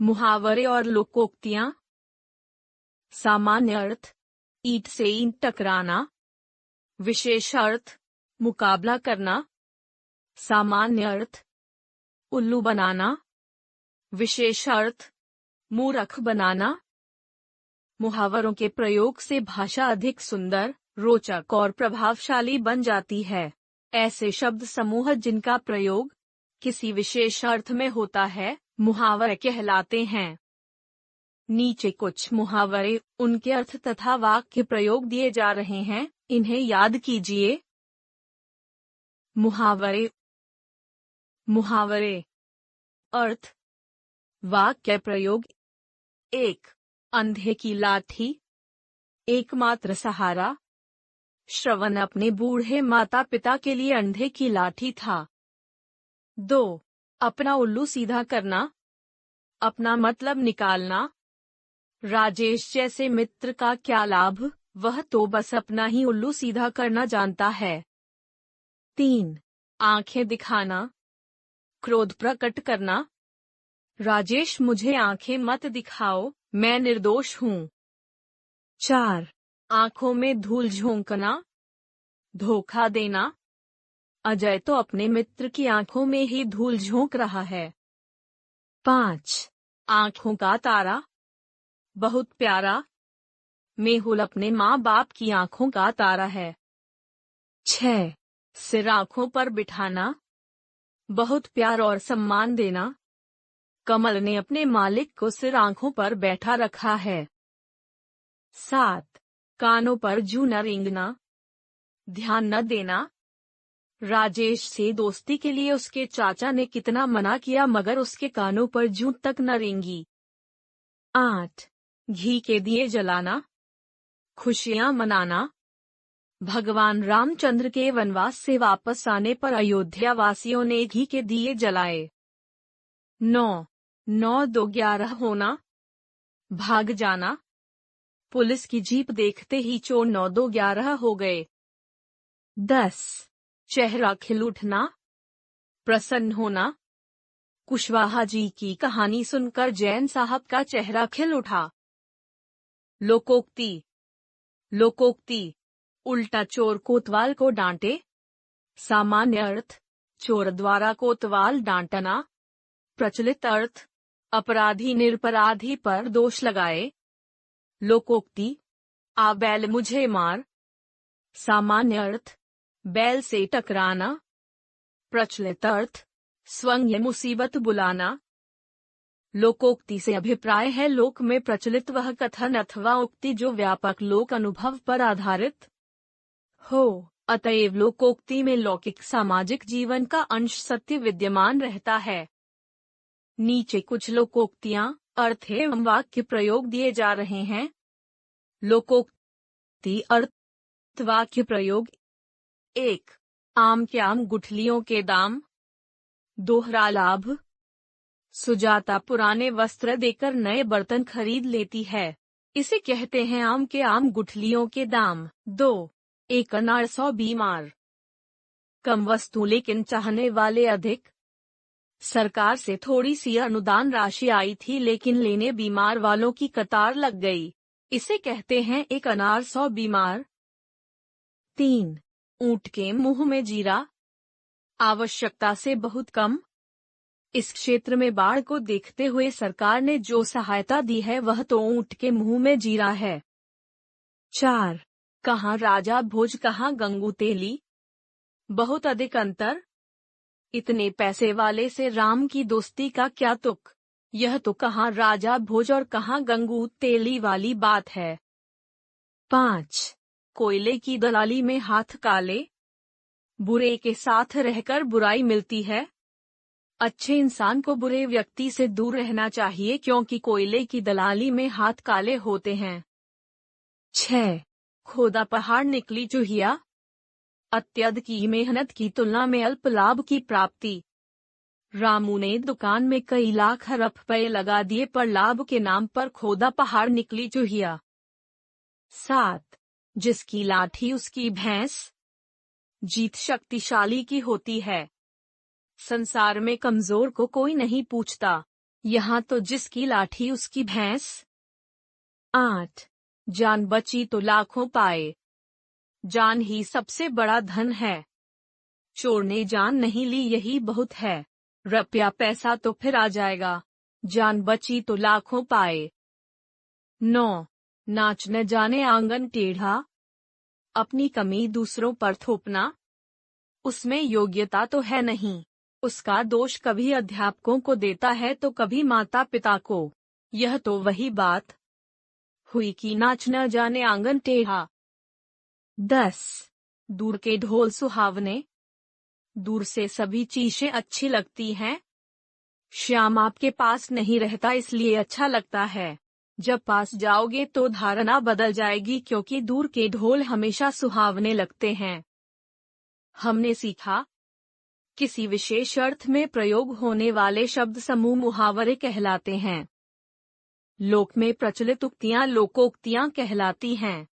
मुहावरे और लोकोक्तियां। सामान्य अर्थ, ईंट से ईंट टकराना। विशेष अर्थ, मुकाबला करना। सामान्य अर्थ, उल्लू बनाना। विशेष अर्थ, मूर्ख बनाना। मुहावरों के प्रयोग से भाषा अधिक सुंदर, रोचक और प्रभावशाली बन जाती है। ऐसे शब्द समूह जिनका प्रयोग किसी विशेष अर्थ में होता है, मुहावरे कहलाते हैं। नीचे कुछ मुहावरे, उनके अर्थ तथा वाक्य प्रयोग दिए जा रहे हैं, इन्हें याद कीजिए। मुहावरे। मुहावरे। अर्थ। वाक्य प्रयोग। 1. अंधे की लाठी, एकमात्र सहारा। श्रवण अपने बूढ़े माता पिता के लिए अंधे की लाठी था। 2. अपना उल्लू सीधा करना, अपना मतलब निकालना। राजेश जैसे मित्र का क्या लाभ, वह तो बस अपना ही उल्लू सीधा करना जानता है। 3. आंखें दिखाना, क्रोध प्रकट करना। राजेश मुझे आंखें मत दिखाओ, मैं निर्दोष हूँ। 4. आंखों में धूल झोंकना, धोखा देना। अजय तो अपने मित्र की आंखों में ही धूल झोंक रहा है। 5. आंखों का तारा, बहुत प्यारा। मेहुल अपने माँ बाप की आंखों का तारा है। 6. सिर आंखों पर बिठाना, बहुत प्यार और सम्मान देना। कमल ने अपने मालिक को सिर आंखों पर बैठा रखा है। 7. कानों पर जूं न रेंगना, ध्यान न देना। राजेश से दोस्ती के लिए उसके चाचा ने कितना मना किया मगर उसके कानों पर जूं तक न रेंगी। 8. घी के दिए जलाना, खुशियां मनाना। भगवान रामचंद्र के वनवास से वापस आने पर अयोध्या वासियों ने घी के दिए जलाए। 9. 9 2 11 होना, भाग जाना। पुलिस की जीप देखते ही चोर 9 2 11 हो गए। 10. चेहरा खिल उठना, प्रसन्न होना। कुशवाहा जी की कहानी सुनकर जैन साहब का चेहरा खिल उठा। लोकोक्ति। लोकोक्ति, उल्टा चोर कोतवाल को डांटे। सामान्य अर्थ, चोर द्वारा कोतवाल डांटना। प्रचलित अर्थ, अपराधी निरपराधी पर दोष लगाए। लोकोक्ति, आ बैल मुझे मार। सामान्य अर्थ, बैल से टकराना। प्रचलित अर्थ, स्वयं मुसीबत बुलाना। लोकोक्ति से अभिप्राय है लोक में प्रचलित वह कथन अथवा उक्ति जो व्यापक लोक अनुभव पर आधारित हो। अतएव लोकोक्ति में लौकिक सामाजिक जीवन का अंश सत्य विद्यमान रहता है। नीचे कुछ लोकोक्तियां, अर्थ एवं वाक्य प्रयोग दिए जा रहे हैं। लोकोक्ति अर्थ, वाक्य प्रयोग। 1. आम के आम गुठलियों के दाम, दोहरा लाभ। सुजाता पुराने वस्त्र देकर नए बर्तन खरीद लेती है, इसे कहते हैं आम के आम गुठलियों के दाम। 2. एक अनार 100 बीमार। कम वस्तु लेकिन चाहने वाले अधिक। सरकार से थोड़ी सी अनुदान राशि आई थी लेकिन लेने बीमार वालों की कतार लग गई, इसे कहते हैं एक अनार 100 बीमार। 3. ऊंट के मुंह में जीरा, आवश्यकता से बहुत कम। इस क्षेत्र में बाढ़ को देखते हुए सरकार ने जो सहायता दी है वह तो ऊंट के मुंह में जीरा है। 4. कहाँ राजा भोज कहाँ गंगू तेली, बहुत अधिक अंतर। इतने पैसे वाले से राम की दोस्ती का क्या तुक, यह तो कहाँ राजा भोज और कहाँ गंगू तेली वाली बात है। 5. कोयले की दलाली में हाथ काले, बुरे के साथ रहकर बुराई मिलती है। अच्छे इंसान को बुरे व्यक्ति से दूर रहना चाहिए क्योंकि कोयले की दलाली में हाथ काले होते हैं। 6. खोदा पहाड़ निकली चूहिया, अत्यधिक की मेहनत की तुलना में अल्प लाभ की प्राप्ति। रामू ने दुकान में कई लाख रुपए लगा दिए पर लाभ के नाम पर खोदा पहाड़ निकली चूहिया। 7. जिसकी लाठी उसकी भैंस, जीत शक्तिशाली की होती है। संसार में कमजोर को कोई नहीं पूछता, यहाँ तो जिसकी लाठी उसकी भैंस। 8. जान बची तो लाखों पाए। जान ही सबसे बड़ा धन है। चोर ने जान नहीं ली यही बहुत है। रुपया पैसा तो फिर आ जाएगा, जान बची तो लाखों पाए। 9. नाच न जाने आंगन टेढ़ा। अपनी कमी दूसरों पर थोपना। उसमें योग्यता तो है नहीं, उसका दोष कभी अध्यापकों को देता है तो कभी माता पिता को। यह तो वही बात हुई कि नाच न जाने आंगन टेढ़ा। 10. दूर के ढोल सुहावने। दूर से सभी चीजें अच्छी लगती हैं। श्याम आपके पास नहीं रहता इसलिए अच्छा लगता है, जब पास जाओगे तो धारणा बदल जाएगी क्योंकि दूर के ढोल हमेशा सुहावने लगते हैं। हमने सीखा, किसी विशेष अर्थ में प्रयोग होने वाले शब्द समूह मुहावरे कहलाते हैं। लोक में प्रचलित उक्तियां लोकोक्तियां कहलाती हैं।